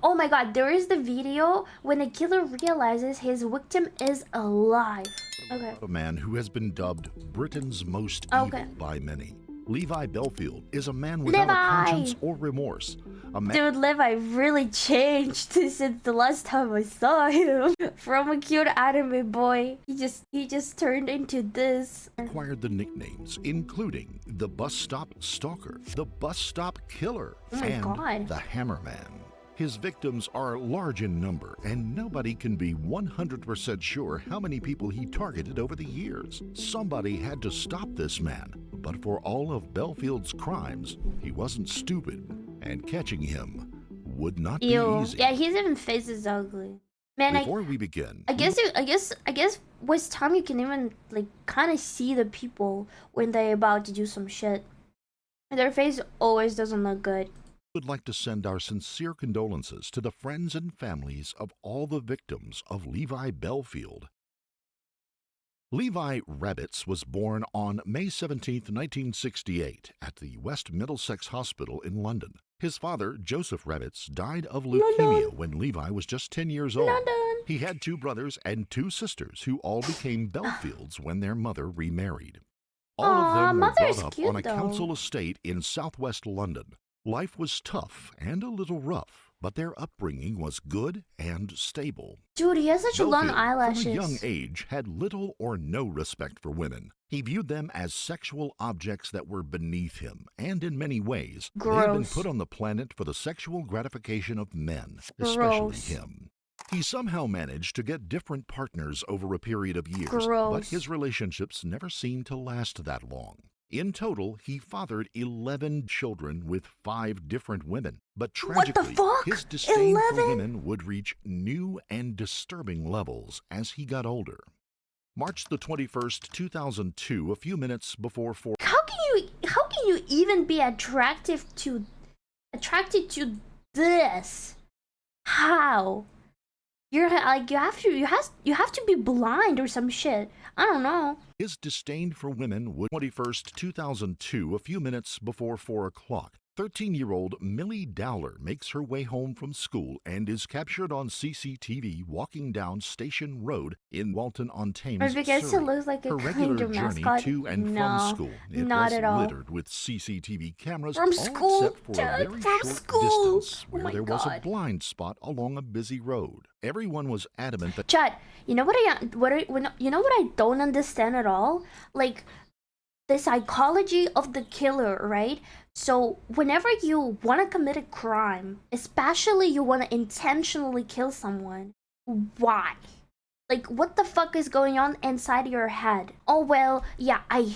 Oh my god, there is the video when the killer realizes his victim is alive. Okay. A man who has been dubbed Britain's most Okay. evil by many. Levi Bellfield is a man without a conscience or remorse. Dude, Levi really changed since the last time I saw him. From a cute anime boy, he just turned into this. Acquired the nicknames, including the Bus Stop Stalker, the Bus Stop Killer, and the Hammerman. His victims are large in number, and nobody can be 100% sure how many people he targeted over the years. Somebody had to stop this man, but for all of Bellfield's crimes, he wasn't stupid, and catching him would not be easy. Yeah, his even face is ugly. Man, before we begin, I guess with time you can even like kind of see the people when they're about to do some shit. Their face always doesn't look good. Would like to send our sincere condolences to the friends and families of all the victims of Levi Bellfield. Levi Rabbits was born on May 17, 1968, at the West Middlesex Hospital in London. His father, Joseph Rabbits, died of leukemia when Levi was just 10 years old. He had 2 brothers and 2 sisters who all became Bellfields when their mother remarried. All of them were brought up on a council estate in southwest London. Life was tough and a little rough, but their upbringing was good and stable. Dude, he has such long eyelashes. From a young age, had little or no respect for women. He viewed them as sexual objects that were beneath him, and in many ways, they had been put on the planet for the sexual gratification of men, especially him. He somehow managed to get different partners over a period of years, but his relationships never seemed to last that long. In total, he fathered 11 children with 5 different women. But tragically, his disdain for women would reach new and disturbing levels as he got older. March the 21st, 2002, a few minutes before 4. How can you even be attracted to this? How? You're like you have to be blind or some shit. I don't know. His disdain for women would 21st, 2002, a few minutes before 4 o'clock. 13-year-old Millie Dowler makes her way home from school and is captured on CCTV walking down Station Road in Walton-on-Thames, Surrey. Looks like a her regular journey to and from school. It was littered with CCTV cameras, all except for a very short distance where there was a blind spot along a busy road. Everyone was adamant that. Chad, you know what I don't understand at all? Like the psychology of the killer, right? So whenever you want to commit a crime, especially you want to intentionally kill someone, why? Like, what the fuck is going on inside your head? Oh well, yeah, I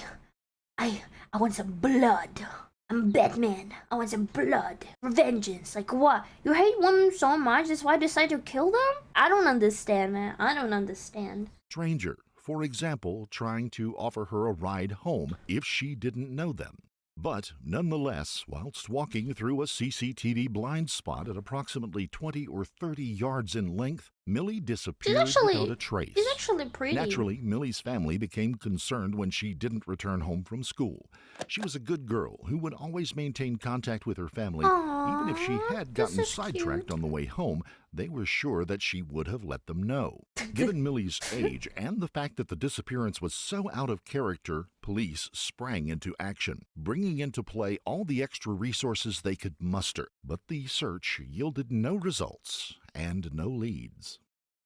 want some blood. I'm Batman. I want some blood. Vengeance. Like what? You hate women so much, that's why you decide to kill them? I don't understand, man. I don't understand. Stranger, for example, trying to offer her a ride home if she didn't know them. But nonetheless, whilst walking through a CCTV blind spot at approximately 20 or 30 yards in length, Millie disappeared without a trace. She's actually pretty. Naturally, Millie's family became concerned when she didn't return home from school. She was a good girl who would always maintain contact with her family. Even if she had gotten sidetracked on the way home, they were sure that she would have let them know. Given Millie's age and the fact that the disappearance was so out of character, police sprang into action, bringing into play all the extra resources they could muster. But the search yielded no results and no leads.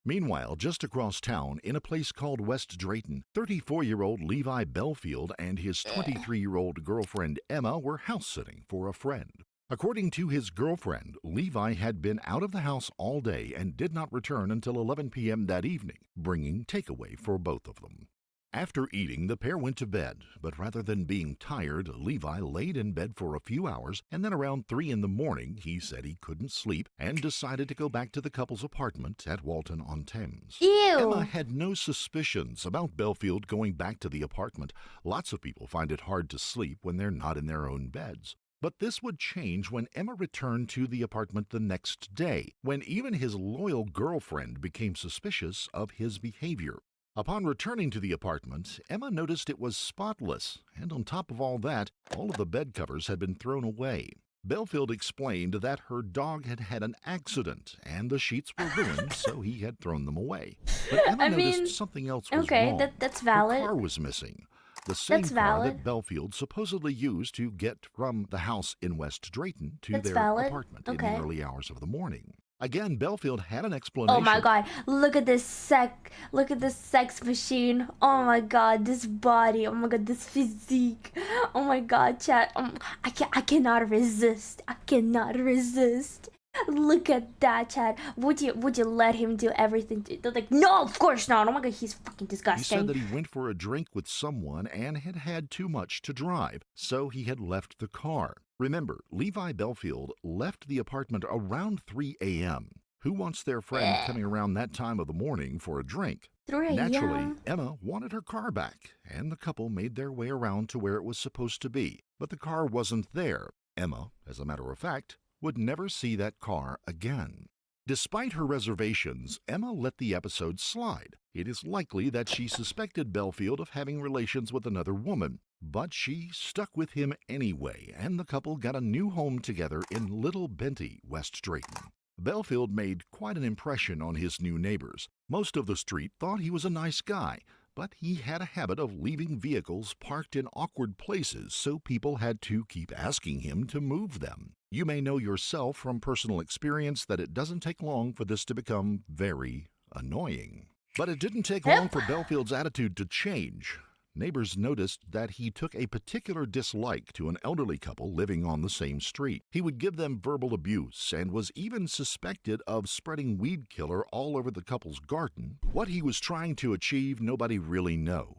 Meanwhile, just across town, in a place called West Drayton, 34-year-old Levi Bellfield and his 23-year-old girlfriend Emma were house-sitting for a friend. According to his girlfriend, Levi had been out of the house all day and did not return until 11 p.m. that evening, bringing takeaway for both of them. After eating, the pair went to bed, but rather than being tired, Levi laid in bed for a few hours, and then around 3 in the morning, he said he couldn't sleep and decided to go back to the couple's apartment at Walton-on-Thames. Emma had no suspicions about Bellfield going back to the apartment. Lots of people find it hard to sleep when they're not in their own beds. But this would change when Emma returned to the apartment the next day, when even his loyal girlfriend became suspicious of his behavior. Upon returning to the apartment, Emma noticed it was spotless, and on top of all that, all of the bed covers had been thrown away. Bellfield explained that her dog had had an accident and the sheets were ruined, so he had thrown them away. But Emma I noticed mean, something else was okay, wrong. that's Her valid. car was missing. The That's same car valid. that Bellfield supposedly used to get from the house in West Drayton to That's their valid. apartment in Okay. the early hours of the morning. Again, Bellfield had an Oh explanation. my god, look at this sex machine. Oh my god, this body. Oh my god, this physique. Oh my god, chat. I cannot resist. I cannot resist. Look at that, chat. Would you let him do everything? They're like, no, of course not. Oh my god, he's fucking He disgusting. said that he went for a drink with someone and had had too much to drive, so he had left the car. Remember, Levi Bellfield left the apartment around 3 a.m. Who wants their friend coming around that time of the morning for a drink? 3 a.m. Naturally, Emma wanted her car back, and the couple made their way around to where it was supposed to be. But the car wasn't there. Emma, as a matter of fact, would never see that car again. Despite her reservations, Emma let the episode slide. It is likely that she suspected Bellfield of having relations with another woman, but she stuck with him anyway, and the couple got a new home together in Little Benty, West Drayton. Bellfield made quite an impression on his new neighbors. Most of the street thought he was a nice guy, but he had a habit of leaving vehicles parked in awkward places, so people had to keep asking him to move them. You may know yourself from personal experience that it doesn't take long for this to become very annoying. But it didn't take long for Bellfield's attitude to change. Neighbors noticed that he took a particular dislike to an elderly couple living on the same street. He would give them verbal abuse and was even suspected of spreading weed killer all over the couple's garden. What he was trying to achieve, nobody really knew.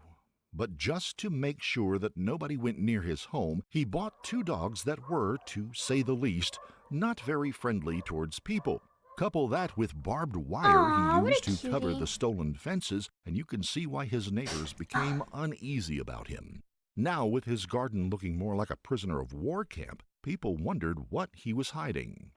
But just to make sure that nobody went near his home, he bought 2 dogs that were, to say the least, not very friendly towards people. Couple that with barbed wire he used to cover the stolen fences, and you can see why his neighbors became uneasy about him. Now, with his garden looking more like a prisoner of war camp, people wondered what he was hiding.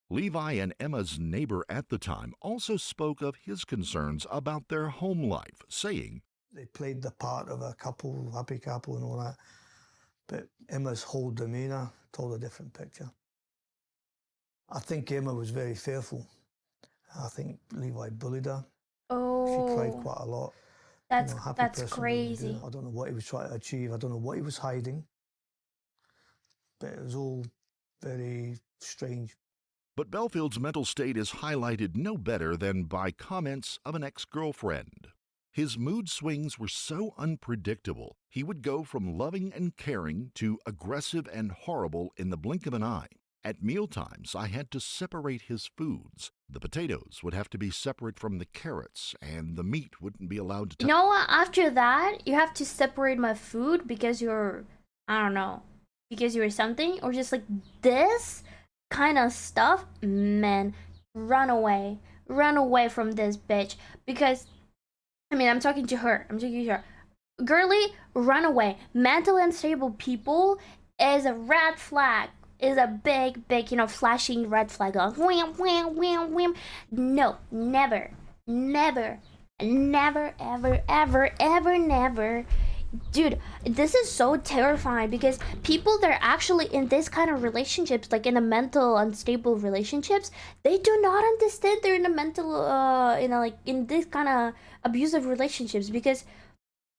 Levi and Emma's neighbor at the time also spoke of his concerns about their home life, saying, they played the part of a couple, happy couple and all that, but Emma's whole demeanour told a different picture. I think Emma was very fearful. I think Levi bullied her. Oh, she cried quite a lot. That's happy person crazy. I don't know what he was trying to achieve. I don't know what he was hiding. But it was all very strange. But Bellfield's mental state is highlighted no better than by comments of an ex-girlfriend. His mood swings were so unpredictable. He would go from loving and caring to aggressive and horrible in the blink of an eye. At mealtimes, I had to separate his foods. The potatoes would have to be separate from the carrots, and the meat wouldn't be allowed to touch. You know what? After that, you have to separate my food because you're, I don't know, because you're something, or just like this kind of stuff. Man, run away from this bitch. Because, I mean, I'm talking to her. Girly, run away. Mentally unstable people is a red flag. Is a big, flashing red flag. Like, wham, wham, wham, wham. No, never, ever, never. Dude, this is so terrifying because people that are actually in this kind of relationships, like in a mental unstable relationships, they do not understand they're in a mental, in this kind of abusive relationships because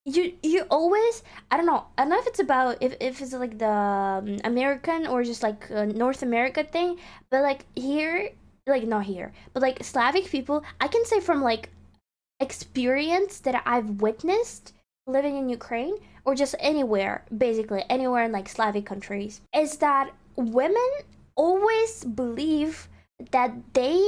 you always, I don't know if it's about if it's like the American or just like North America thing, but like here, like not here, but like Slavic people, I can say from like experience that I've witnessed living in Ukraine or just anywhere, basically anywhere in like Slavic countries, is that women always believe that they,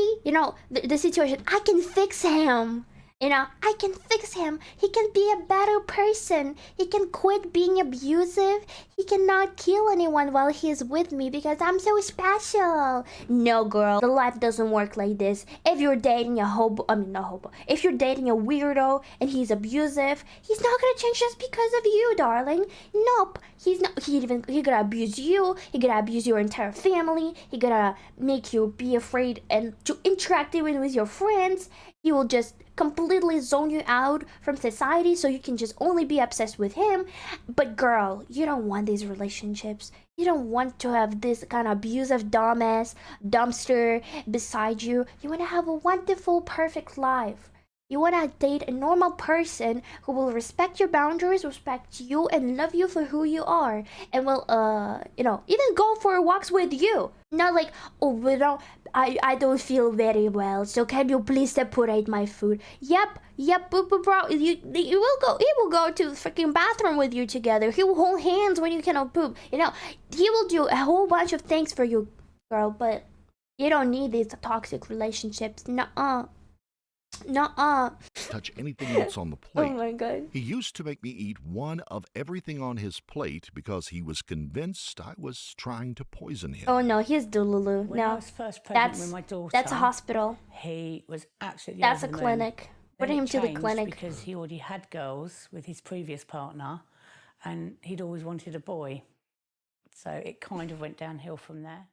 the situation, I can fix him. I can fix him. He can be a better person. He can quit being abusive. He cannot kill anyone while he is with me because I'm so special. No, girl. The life doesn't work like this. If you're dating a if you're dating a weirdo and he's abusive, he's not gonna change just because of you, darling. Nope. He's not. He gonna abuse you. He gonna abuse your entire family. He gonna make you be afraid and to interact even with your friends. He will just completely zone you out from society so you can just only be obsessed with him. But girl, you don't want these relationships. You don't want to have this kind of abusive dumbass dumpster beside you. You want to have a wonderful, perfect life. You want to date a normal person who will respect your boundaries, respect you, and love you for who you are, and will, even go for walks with you. Not like, oh, I don't feel very well, so can you please separate my food? Yep, bro. He will go to the freaking bathroom with you together. He will hold hands when you cannot poop. He will do a whole bunch of things for you, girl. But you don't need these toxic relationships. Nuh-uh. Touch anything else on the plate. Oh my god. He used to make me eat one of everything on his plate because he was convinced I was trying to poison him. Oh no, he's Dululu. When I No, was first pregnant with my daughter, that's a hospital. He was absolutely That's a over the moon. clinic. Then Bring him it to the changed clinic. because he already had girls with his previous partner, and he'd always wanted a boy. So it kind of went downhill from there.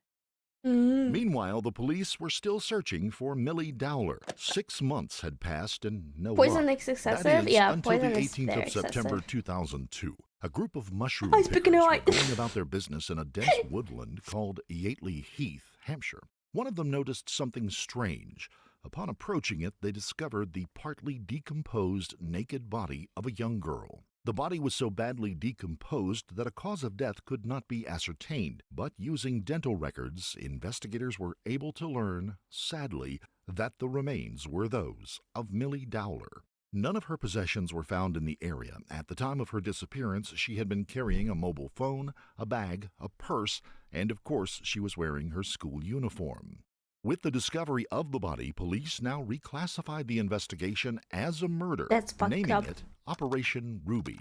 Meanwhile, the police were still searching for Millie Dowler. 6 months had passed and no Poison luck. is excessive? That is, Yeah, until poison the is 18th very of September excessive. 2002. A group of mushroom Oh, speaking pickers of were like- going about their business in a dense woodland called Yateley Heath, Hampshire. One of them noticed something strange. Upon approaching it, they discovered the partly decomposed naked body of a young girl. The body was so badly decomposed that a cause of death could not be ascertained, but using dental records, investigators were able to learn, sadly, that the remains were those of Millie Dowler. None of her possessions were found in the area. At the time of her disappearance, she had been carrying a mobile phone, a bag, a purse, and of course she was wearing her school uniform. With the discovery of the body, police now reclassified the investigation as a murder, That's fucked naming up. it Operation Ruby.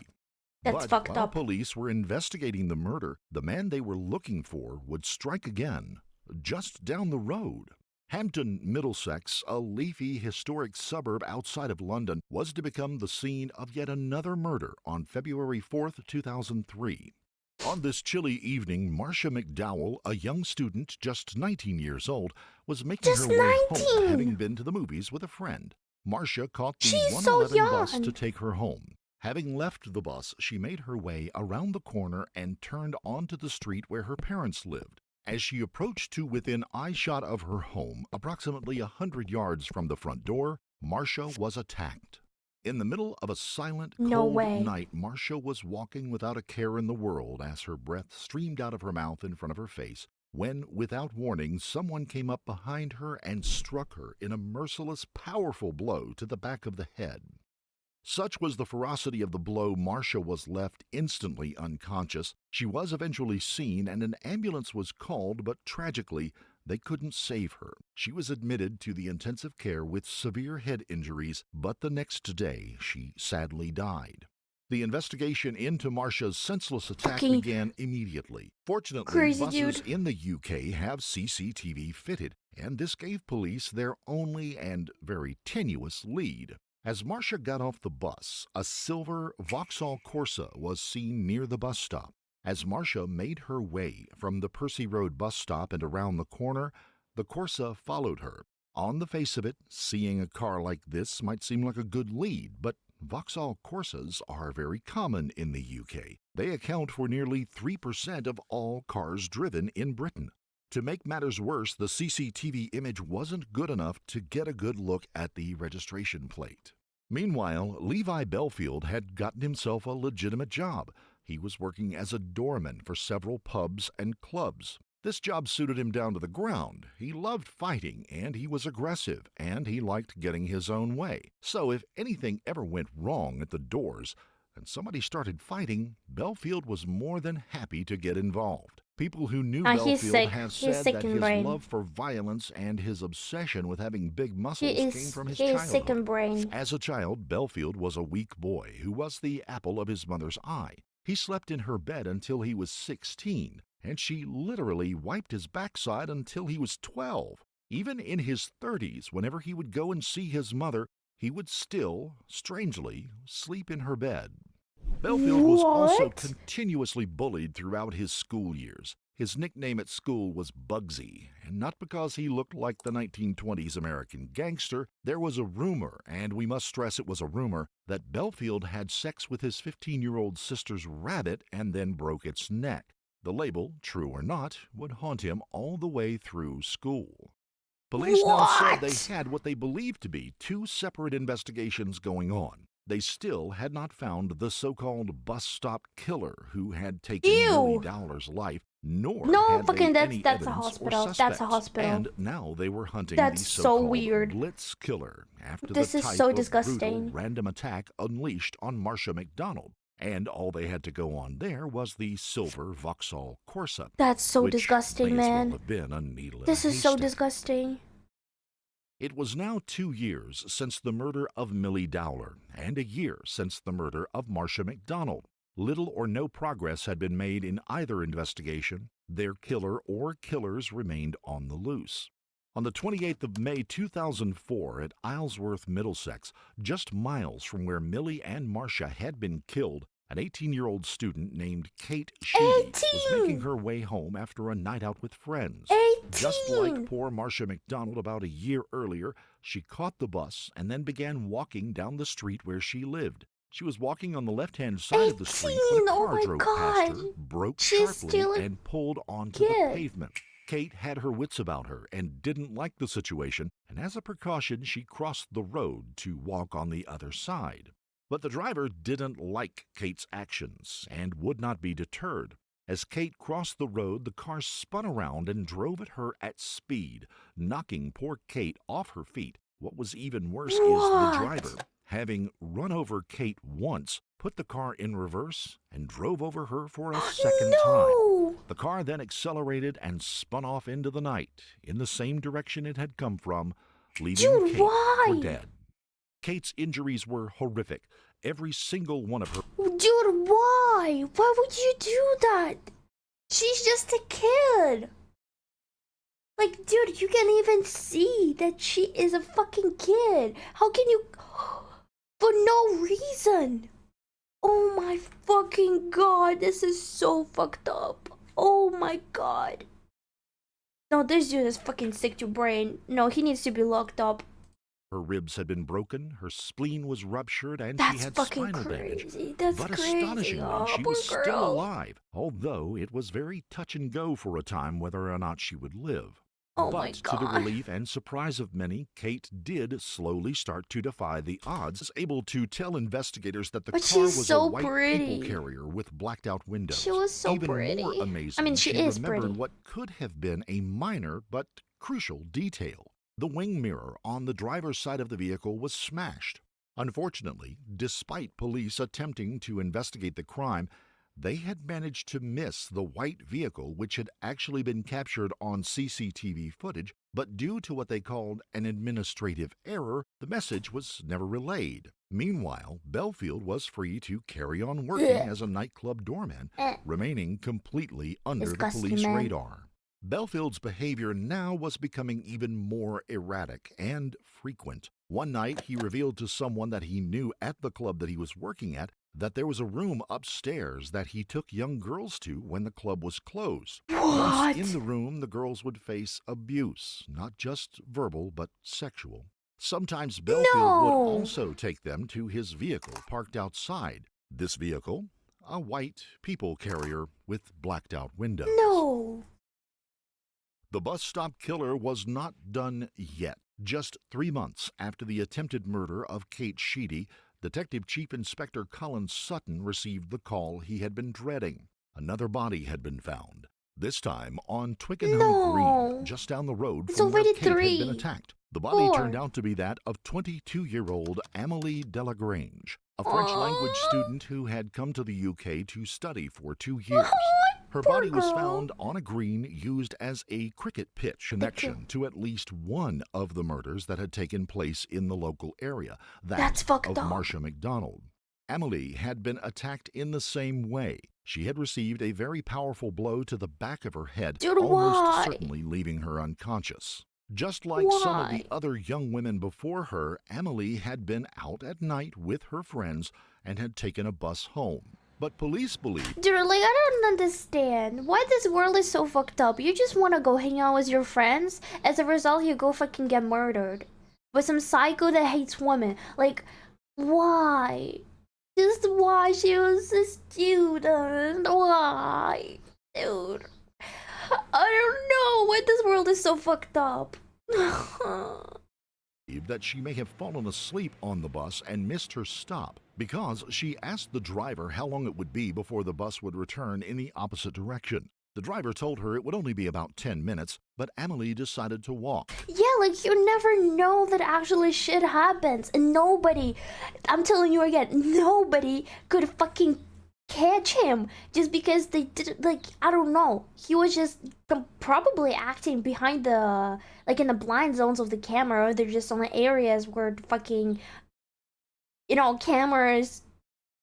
That's But fucked while up. police were investigating the murder, the man they were looking for would strike again, just down the road. Hampton, Middlesex, a leafy, historic suburb outside of London, was to become the scene of yet another murder on February 4th, 2003. On this chilly evening, Marcia McDowell, a young student just 19 years old, was making Just her way 19? home, having been to the movies with a friend. Marcia caught the She's so 111 bus young. to take her home. Having left the bus, she made her way around the corner and turned onto the street where her parents lived. As she approached to within eyeshot of her home, approximately 100 yards from the front door, Marcia was attacked. In the middle of a silent, No cold way. night, Marcia was walking without a care in the world as her breath streamed out of her mouth in front of her face, when, without warning, someone came up behind her and struck her in a merciless, powerful blow to the back of the head. Such was the ferocity of the blow, Marcia was left instantly unconscious. She was eventually seen and an ambulance was called, but tragically, they couldn't save her. She was admitted to the intensive care with severe head injuries, but the next day she sadly died. The investigation into Marcia's senseless attack Fucking began immediately. Fortunately, crazy buses dude. in the UK have CCTV fitted, and this gave police their only and very tenuous lead. As Marcia got off the bus, a silver Vauxhall Corsa was seen near the bus stop. As Marcia made her way from the Percy Road bus stop and around the corner, the Corsa followed her. On the face of it, seeing a car like this might seem like a good lead, but Vauxhall Corsas are very common in the UK. They account for nearly 3% of all cars driven in Britain. To make matters worse, the CCTV image wasn't good enough to get a good look at the registration plate. Meanwhile, Levi Bellfield had gotten himself a legitimate job. He was working as a doorman for several pubs and clubs. This job suited him down to the ground. He loved fighting, and he was aggressive, and he liked getting his own way. So if anything ever went wrong at the doors and somebody started fighting, Bellfield was more than happy to get involved. People who knew He's Bellfield sick. have He's said sick that in his brain. love for violence and his obsession with having big He muscles came is from his he is childhood. sick in brain. As a child, Bellfield was a weak boy who was the apple of his mother's eye. He slept in her bed until he was 16, and she literally wiped his backside until he was 12. Even in his 30s, whenever he would go and see his mother, he would still, strangely, sleep in her bed. Bellfield was also What? continuously bullied throughout his school years. His nickname at school was Bugsy, and not because he looked like the 1920s American gangster. There was a rumor, and we must stress it was a rumor, that Bellfield had sex with his 15-year-old sister's rabbit and then broke its neck. The label, true or not, would haunt him all the way through school. Police now said they had what they believed to be two separate investigations going on. They still had not found the so-called bus stop killer who had taken Millie Dowler's life, nor had they any that's evidence a hospital. or suspects. That's a hospital. And now they were hunting That's the so so-called weird. Blitz killer after This the is type so of disgusting. brutal random attack unleashed on Marcia McDonald. And all they had to go on there was the silver Vauxhall Corsa. That's so which disgusting, may as man. well have been a needle in This a is so haystack. disgusting. It was now 2 years since the murder of Millie Dowler, and a year since the murder of Marcia McDonald. Little or no progress had been made in either investigation. Their killer or killers remained on the loose. On the 28th of May 2004 at Isleworth, Middlesex, just miles from where Millie and Marcia had been killed, an 18-year-old student named Kate Sheedy was making her way home after a night out with friends. 18! Just like poor Marcia McDonald about a year earlier, she caught the bus and then began walking down the street where she lived. She was walking on the left-hand side of the street when a car drove past her, broke sharply, and pulled onto the pavement. Kate had her wits about her and didn't like the situation, and as a precaution, she crossed the road to walk on the other side. But the driver didn't like Kate's actions and would not be deterred. As Kate crossed the road, the car spun around and drove at her at speed, knocking poor Kate off her feet. What was even worse is the driver, having run over Kate once, put the car in reverse and drove over her for a second time. The car then accelerated and spun off into the night in the same direction it had come from, leaving Kate for dead. Kate's injuries were horrific. Every single one of her... Dude, why? Why would you do that? She's just a kid. Like, dude, you can even see that she is a fucking kid. How can you... For no reason. Oh my fucking god, this is so fucked up. Oh my god. No, this dude is fucking sick to brain. No, he needs to be locked up. Her ribs had been broken, her spleen was ruptured, and That's she had fucking spinal crazy. damage. That's but crazy. astonishingly, Oh, she poor was still girl. alive, although it was very touch and go for a time whether or not she would live. Oh but my to the god. relief and surprise of many, Kate did slowly start to defy the odds, able to tell investigators that the But car she's was so a white pretty. people carrier with blacked out windows. She was so Even pretty. more amazing, I mean, she is remembered pretty. what could have been a minor but crucial detail. The wing mirror on the driver's side of the vehicle was smashed. Unfortunately, despite police attempting to investigate the crime, they had managed to miss the white vehicle which had actually been captured on CCTV footage, but due to what they called an administrative error, the message was never relayed. Meanwhile, Bellfield was free to carry on working as a nightclub doorman, remaining completely under Disgusting, the police man. radar. Bellfield's behavior now was becoming even more erratic and frequent. One night, he revealed to someone that he knew at the club that he was working at that there was a room upstairs that he took young girls to when the club was closed. What? Once in the room, the girls would face abuse, not just verbal, but sexual. Sometimes Bellfield would also take them to his vehicle parked outside. This vehicle, a white people carrier with blacked out windows. No. The bus stop killer was not done yet. Just 3 months after the attempted murder of Kate Sheedy, Detective Chief Inspector Colin Sutton received the call he had been dreading. Another body had been found, this time on Twickenham Green, just down the road It's from where already Kate had 3. been attacked. The body 4. turned out to be that of 22-year-old Amélie Delagrange, a French-language student who had come to the UK to study for 2 years. Her Poor body was girl. found on a green used as a cricket pitch, connection to at least one of the murders that had taken place in the local area, That's that fucked of up. Marcia McDonald. Amélie had been attacked in the same way. She had received a very powerful blow to the back of her head, Dude, almost why? certainly leaving her unconscious. Just like some of the other young women before her, Amélie had been out at night with her friends and had taken a bus home. But police believe... Dude, like, I don't understand why this world is so fucked up. You just want to go hang out with your friends. As a result, you go fucking get murdered by some psycho that hates women. Like, why? Just why she was a student? Why? Dude. I don't know why this world is so fucked up. That she may have fallen asleep on the bus and missed her stop because she asked the driver how long it would be before the bus would return in the opposite direction. The driver told her it would only be about 10 minutes, but Amélie decided to walk. Yeah, like you never know that actually shit happens. And nobody, I'm telling you again, nobody could fucking catch him just because they didn't, like, I don't know. He was just probably acting behind the, like in the blind zones of the camera, or they're just on the areas where the fucking, you know, cameras,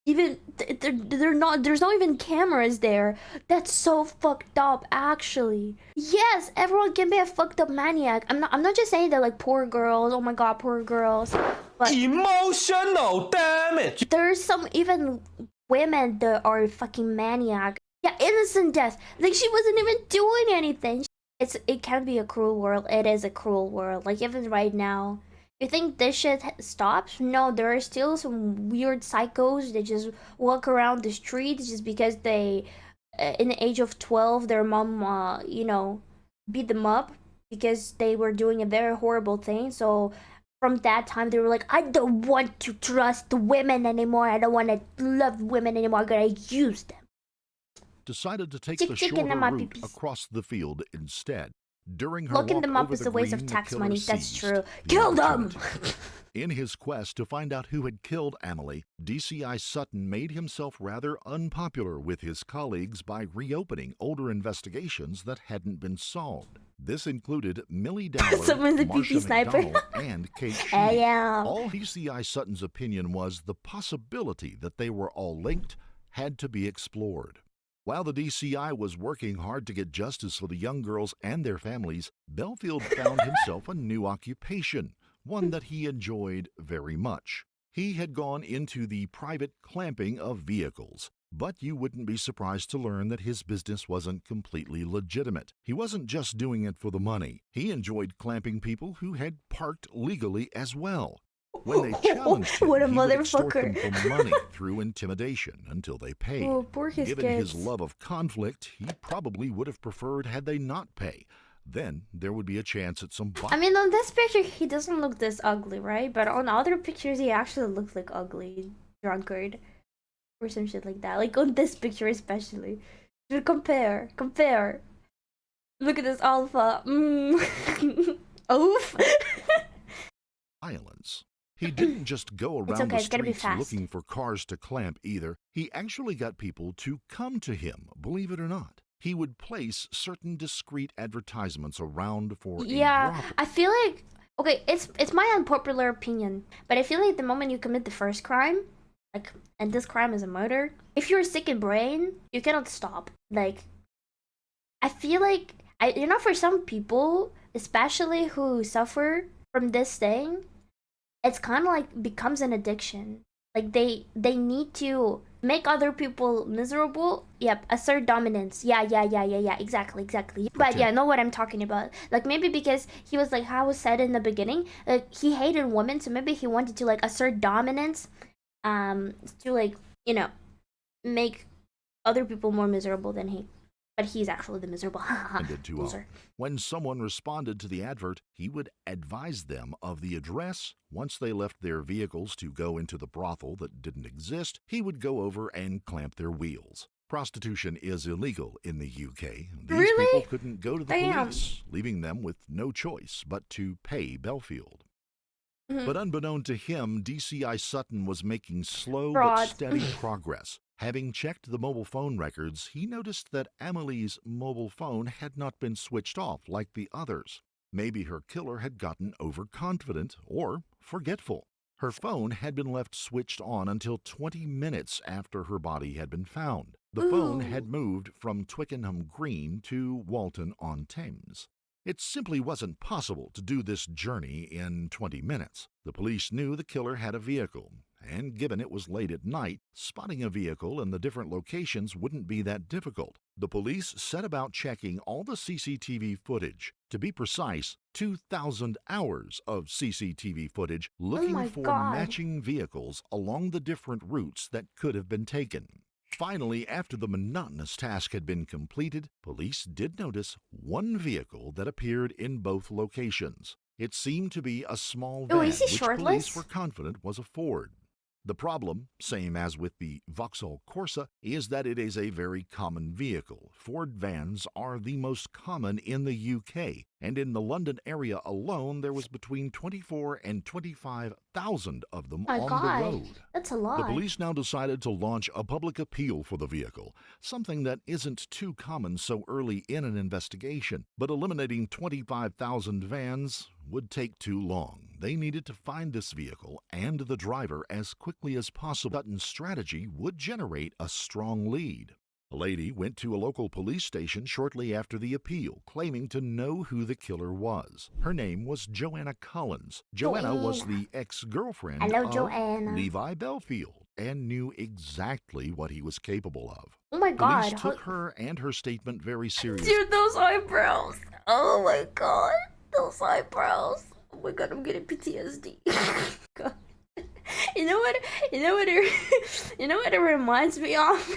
even, they're not, there's not even cameras there. That's so fucked up, actually. Yes, everyone can be a fucked up maniac. I'm not just saying that, like, poor girls, oh my god, poor girls. But emotional damage. There's some even women that are fucking maniac. Yeah, innocent death. Like, she wasn't even doing anything. It can be a cruel world. It is a cruel world. Like, even right now. You think this shit stops? No, there are still some weird psychos that just walk around the street just because they, in the age of 12, their mom, you know, beat them up because they were doing a very horrible thing. So from that time, they were like, I don't want to trust women anymore. I don't want to love women anymore. I'm gonna use them. Decided to take the shorter route across the field instead. During her looking walk them up over is the a waste green, of tax the money. killer That's seized true. the Kill them! opportunity. In his quest to find out who had killed Amélie, DCI Sutton made himself rather unpopular with his colleagues by reopening older investigations that hadn't been solved. This included Millie Dowler, Someone's a Marcia PP sniper. McDonald, and Kate Sheedy. Yeah. All DCI Sutton's opinion was the possibility that they were all linked had to be explored. While the DCI was working hard to get justice for the young girls and their families, Bellfield found himself a new occupation, one that he enjoyed very much. He had gone into the private clamping of vehicles, but you wouldn't be surprised to learn that his business wasn't completely legitimate. He wasn't just doing it for the money. He enjoyed clamping people who had parked legally as well. When they challenged him, what a he would extort them motherfucker. for money through intimidation until they paid. Oh, poor his Given kids. his love of conflict, he probably would have preferred had they not pay. Then there would be a chance at some I mean, on this picture, he doesn't look this ugly, right? But on other pictures, he actually looks like ugly drunkard or some shit like that. Like on this picture, especially. Dude, compare. Look at this alpha. Oof. violence. He didn't just go around okay, the it's gonna be streets fast. looking for cars to clamp either. He actually got people to come to him, believe it or not. He would place certain discreet advertisements around for a brothel. I feel like, okay, it's my unpopular opinion, but I feel like the moment you commit the first crime, like, and this crime is a murder, if you're sick in brain, you cannot stop. Like, I feel like, you know, for some people, especially who suffer from this thing, it's kind of like becomes an addiction. Like they need to make other people miserable. Yep, assert dominance. Yeah, exactly. But yeah, I know what I'm talking about. Like maybe because he was like how I was said in the beginning, like he hated women, so maybe he wanted to like assert dominance, to like, you know, make other people more miserable than he. But he's actually the miserable. Loser. When someone responded to the advert, he would advise them of the address. Once they left their vehicles to go into the brothel that didn't exist, he would go over and clamp their wheels. Prostitution is illegal in the UK. These people couldn't go to the police, leaving them with no choice but to pay Bellfield. But unbeknown to him, DCI Sutton was making slow but steady progress. Having checked the mobile phone records, he noticed that Amélie's mobile phone had not been switched off like the others. Maybe her killer had gotten overconfident or forgetful. Her phone had been left switched on until 20 minutes after her body had been found. The phone had moved from Twickenham Green to Walton-on-Thames. It simply wasn't possible to do this journey in 20 minutes. The police knew the killer had a vehicle, and given it was late at night, spotting a vehicle in the different locations wouldn't be that difficult. The police set about checking all the CCTV footage. To be precise, 2,000 hours of CCTV footage looking for matching vehicles along the different routes that could have been taken. Finally, after the monotonous task had been completed, police did notice one vehicle that appeared in both locations. It seemed to be a small van, Oh, is he which police shirtless? were confident was a Ford. The problem, same as with the Vauxhall Corsa, is that it is a very common vehicle. Ford vans are the most common in the UK, and in the London area alone, there was between 24 and 25,000 of them My on God, the road. that's a The lot. police now decided to launch a public appeal for the vehicle, something that isn't too common so early in an investigation. But eliminating 25,000 vans would take too long. They needed to find this vehicle and the driver as quickly as possible. Sutton's strategy would generate a strong lead. A lady went to a local police station shortly after the appeal, claiming to know who the killer was. Her name was Joanna Collins. Joanna was the ex-girlfriend Hello, of Joanna. Levi Bellfield and knew exactly what he was capable of. Oh my Police God. took her and her statement very seriously. Dude, those eyebrows. Oh my God. Those eyebrows. Oh my God, I'm getting PTSD. God. You know what it reminds me of?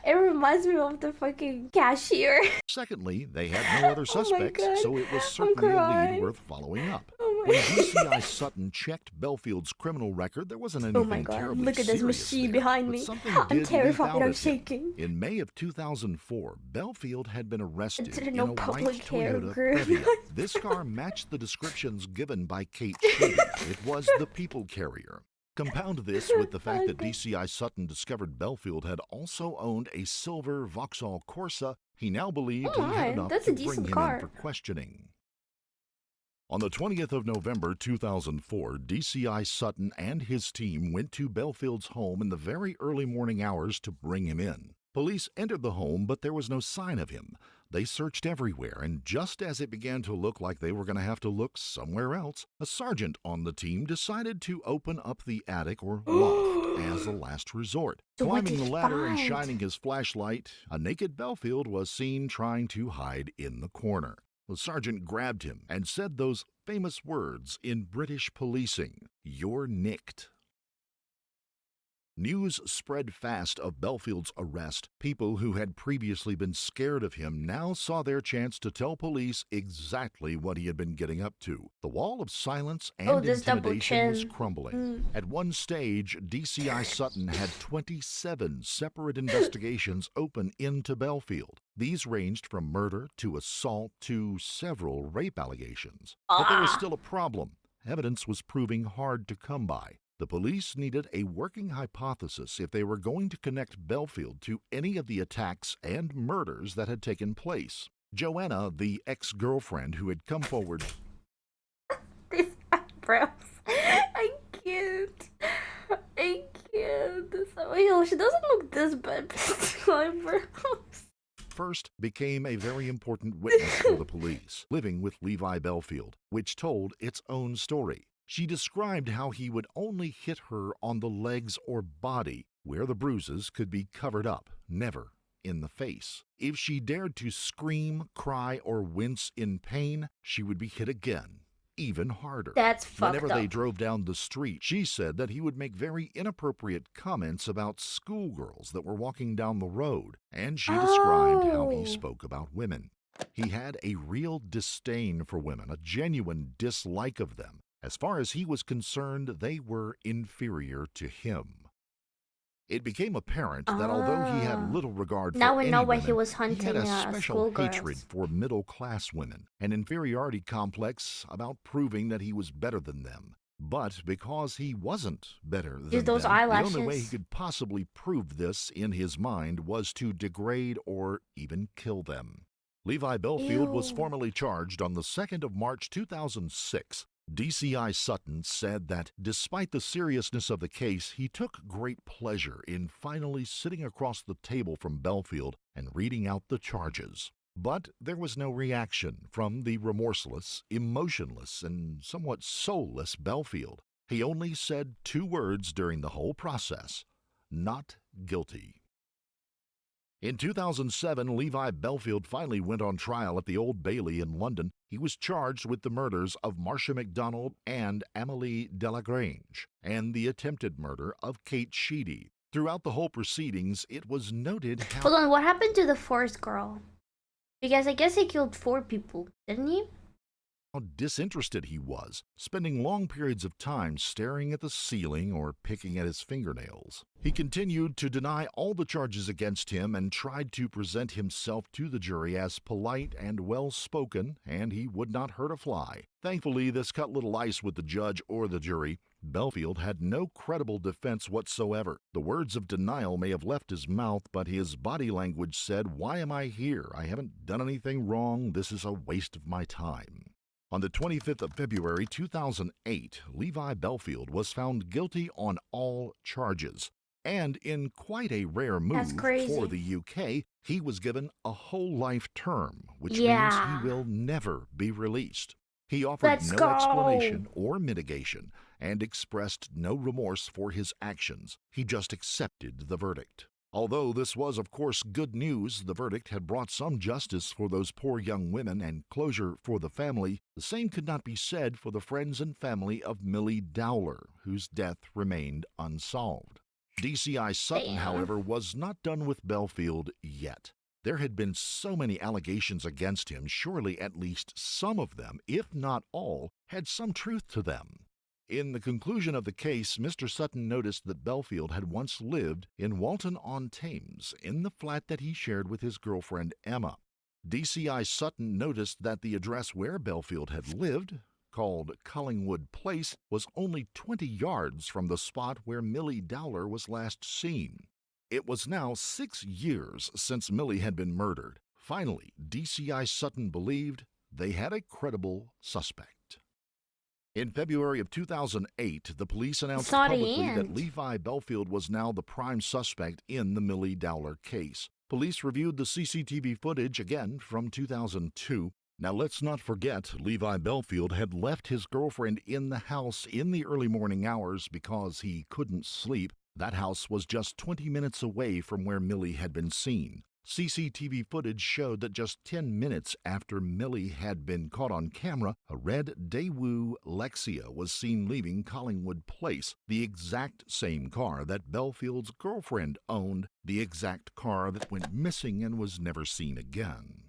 It reminds me of the fucking cashier. Secondly, they had no other suspects, God. so it was I'm certainly a lead crying. worth following up. Oh my When DCI Sutton checked Bellfield's criminal record, there wasn't anything Oh my God. terribly Look at this serious machine there, behind but me. something I'm did leap terrified. out I'm at him. shaking. In May of 2004, Bellfield had been arrested didn't in know a public white hair Toyota grew. Previa. This car matched the descriptions given by Kate Sheedy. It was the people carrier. Compound this with the fact that DCI Sutton discovered Bellfield had also owned a silver Vauxhall Corsa. He now believed Oh he had my, enough that's to a bring decent him car. in for questioning. On the 20th of November 2004, DCI Sutton and his team went to Bellfield's home in the very early morning hours to bring him in. Police entered the home, but there was no sign of him. They searched everywhere, and just as it began to look like they were going to have to look somewhere else, a sergeant on the team decided to open up the attic or loft as a last resort. So what Climbing did the he ladder and find? shining his flashlight, a naked Bellfield was seen trying to hide in the corner. The sergeant grabbed him and said those famous words in British policing, "You're nicked." News spread fast of Bellfield's arrest. People who had previously been scared of him now saw their chance to tell police exactly what he had been getting up to. The wall of silence and this double intimidation was chin. crumbling. At one stage, DCI Sutton had 27 separate investigations open into Bellfield. These ranged from murder to assault to several rape allegations. But there was still a problem. Evidence was proving hard to come by. The police needed a working hypothesis if they were going to connect Bellfield to any of the attacks and murders that had taken place. Joanna, the ex-girlfriend who had come forward, These eyebrows. I can't. I can't. Wait, she doesn't look this bad. Eyebrows. first became a very important witness for the police, living with Levi Bellfield, which told its own story. She described how he would only hit her on the legs or body, where the bruises could be covered up, never in the face. If she dared to scream, cry, or wince in pain, she would be hit again, even harder. That's fucked Whenever up. they drove down the street, she said that he would make very inappropriate comments about schoolgirls that were walking down the road, and she described how he spoke about women. He had a real disdain for women, a genuine dislike of them. As far as he was concerned, they were inferior to him. It became apparent that although he had little regard for Now we any know why women, he was he hunting had a special schoolgirls. hatred for middle-class women, an inferiority complex about proving that he was better than them. But because he wasn't better than Those them, eyelashes. the only way he could possibly prove this in his mind was to degrade or even kill them. Levi Bellfield was Ew. formally charged on the 2nd of March 2006. DCI Sutton said that despite the seriousness of the case, he took great pleasure in finally sitting across the table from Bellfield and reading out the charges. But there was no reaction from the remorseless, emotionless, and somewhat soulless Bellfield. He only said 2 words during the whole process: "Not guilty." In 2007, Levi Bellfield finally went on trial at the Old Bailey in London. He was charged with the murders of Marcia MacDonald and Amélie Delagrange, and the attempted murder of Kate Sheedy. Throughout the whole proceedings, it was noted how Hold on, what happened to the first girl? Because I guess he killed 4 people, didn't he? disinterested he was, spending long periods of time staring at the ceiling or picking at his fingernails. He continued to deny all the charges against him and tried to present himself to the jury as polite and well-spoken, and he would not hurt a fly. Thankfully, this cut little ice with the judge or the jury. Bellfield had no credible defense whatsoever. The words of denial may have left his mouth, but his body language said, "Why am I here? I haven't done anything wrong. This is a waste of my time." On the 25th of February 2008, Levi Bellfield was found guilty on all charges. And in quite a rare move for the UK, he was given a whole life term, which means he will never be released. He offered no explanation or mitigation and expressed no remorse for his actions. He just accepted the verdict. Although this was, of course, good news, the verdict had brought some justice for those poor young women and closure for the family. The same could not be said for the friends and family of Millie Dowler, whose death remained unsolved. DCI Sutton, however, was not done with Bellfield yet. There had been so many allegations against him, surely at least some of them, if not all, had some truth to them. In the conclusion of the case, Mr. Sutton noticed that Bellfield had once lived in Walton-on-Thames, in the flat that he shared with his girlfriend Emma. DCI Sutton noticed that the address where Bellfield had lived, called Collingwood Place, was only 20 yards from the spot where Millie Dowler was last seen. It was now 6 years since Millie had been murdered. Finally, DCI Sutton believed they had a credible suspect. In February of 2008, the police announced publicly that Levi Bellfield was now the prime suspect in the Millie Dowler case. Police reviewed the CCTV footage again from 2002. Now, let's not forget, Levi Bellfield had left his girlfriend in the house in the early morning hours because he couldn't sleep. That house was just 20 minutes away from where Millie had been seen. CCTV footage showed that just 10 minutes after Millie had been caught on camera, a red Daewoo Lexia was seen leaving Collingwood Place, the exact same car that Bellfield's girlfriend owned, the exact car that went missing and was never seen again.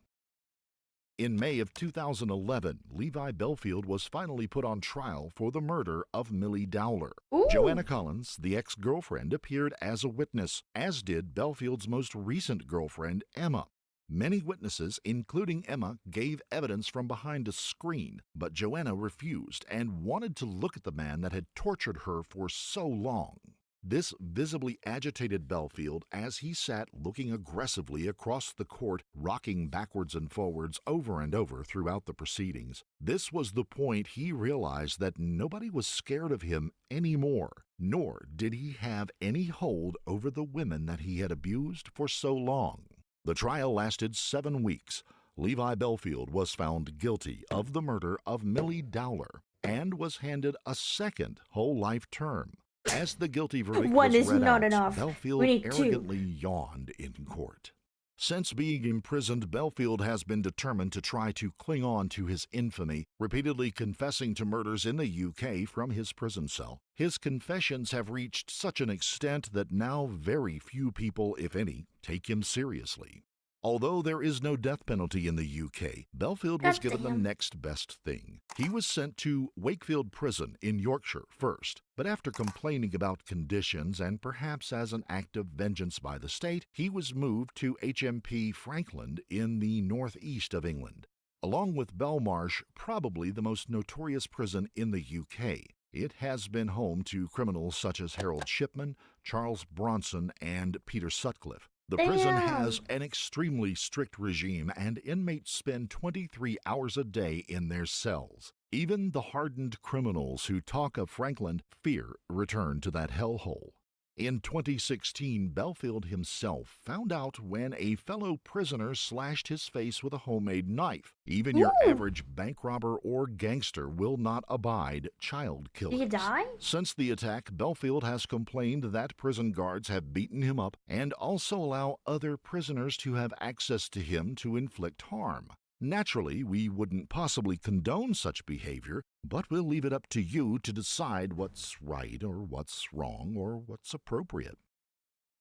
In May of 2011, Levi Bellfield was finally put on trial for the murder of Millie Dowler. Joanna Collins, the ex-girlfriend, appeared as a witness, as did Bellfield's most recent girlfriend, Emma. Many witnesses, including Emma, gave evidence from behind a screen, but Joanna refused and wanted to look at the man that had tortured her for so long. This visibly agitated Bellfield as he sat looking aggressively across the court, rocking backwards and forwards over and over throughout the proceedings. This was the point he realized that nobody was scared of him anymore, nor did he have any hold over the women that he had abused for so long. The trial lasted 7 weeks. Levi Bellfield was found guilty of the murder of Millie Dowler and was handed a second whole life term. As the guilty verdict was read out, Bellfield arrogantly yawned in court. Since being imprisoned, Bellfield has been determined to try to cling on to his infamy, repeatedly confessing to murders in the UK from his prison cell. His confessions have reached such an extent that now very few people, if any, take him seriously. Although there is no death penalty in the UK, Bellfield was given the next best thing. He was sent to Wakefield Prison in Yorkshire first, but after complaining about conditions and perhaps as an act of vengeance by the state, he was moved to HMP Frankland in the northeast of England. Along with Belmarsh, probably the most notorious prison in the UK. It has been home to criminals such as Harold Shipman, Charles Bronson, and Peter Sutcliffe. The prison has an extremely strict regime, and inmates spend 23 hours a day in their cells. Even the hardened criminals who talk of Frankland fear return to that hellhole. In 2016, Bellfield himself found out when a fellow prisoner slashed his face with a homemade knife. Even your average bank robber or gangster will not abide child killers. Did he die? Since the attack, Bellfield has complained that prison guards have beaten him up and also allow other prisoners to have access to him to inflict harm. Naturally, we wouldn't possibly condone such behavior, but we'll leave it up to you to decide what's right or what's wrong or what's appropriate.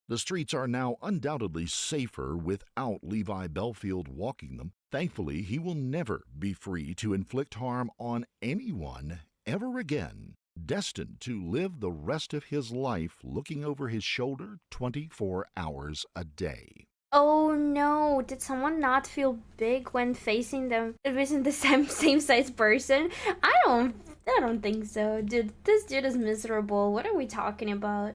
The streets are now undoubtedly safer without Levi Bellfield walking them. Thankfully, he will never be free to inflict harm on anyone ever again, destined to live the rest of his life looking over his shoulder 24 hours a day. Oh no, did someone not feel big when facing them? It wasn't the same size person? I don't think so, dude. This dude is miserable. What are we talking about?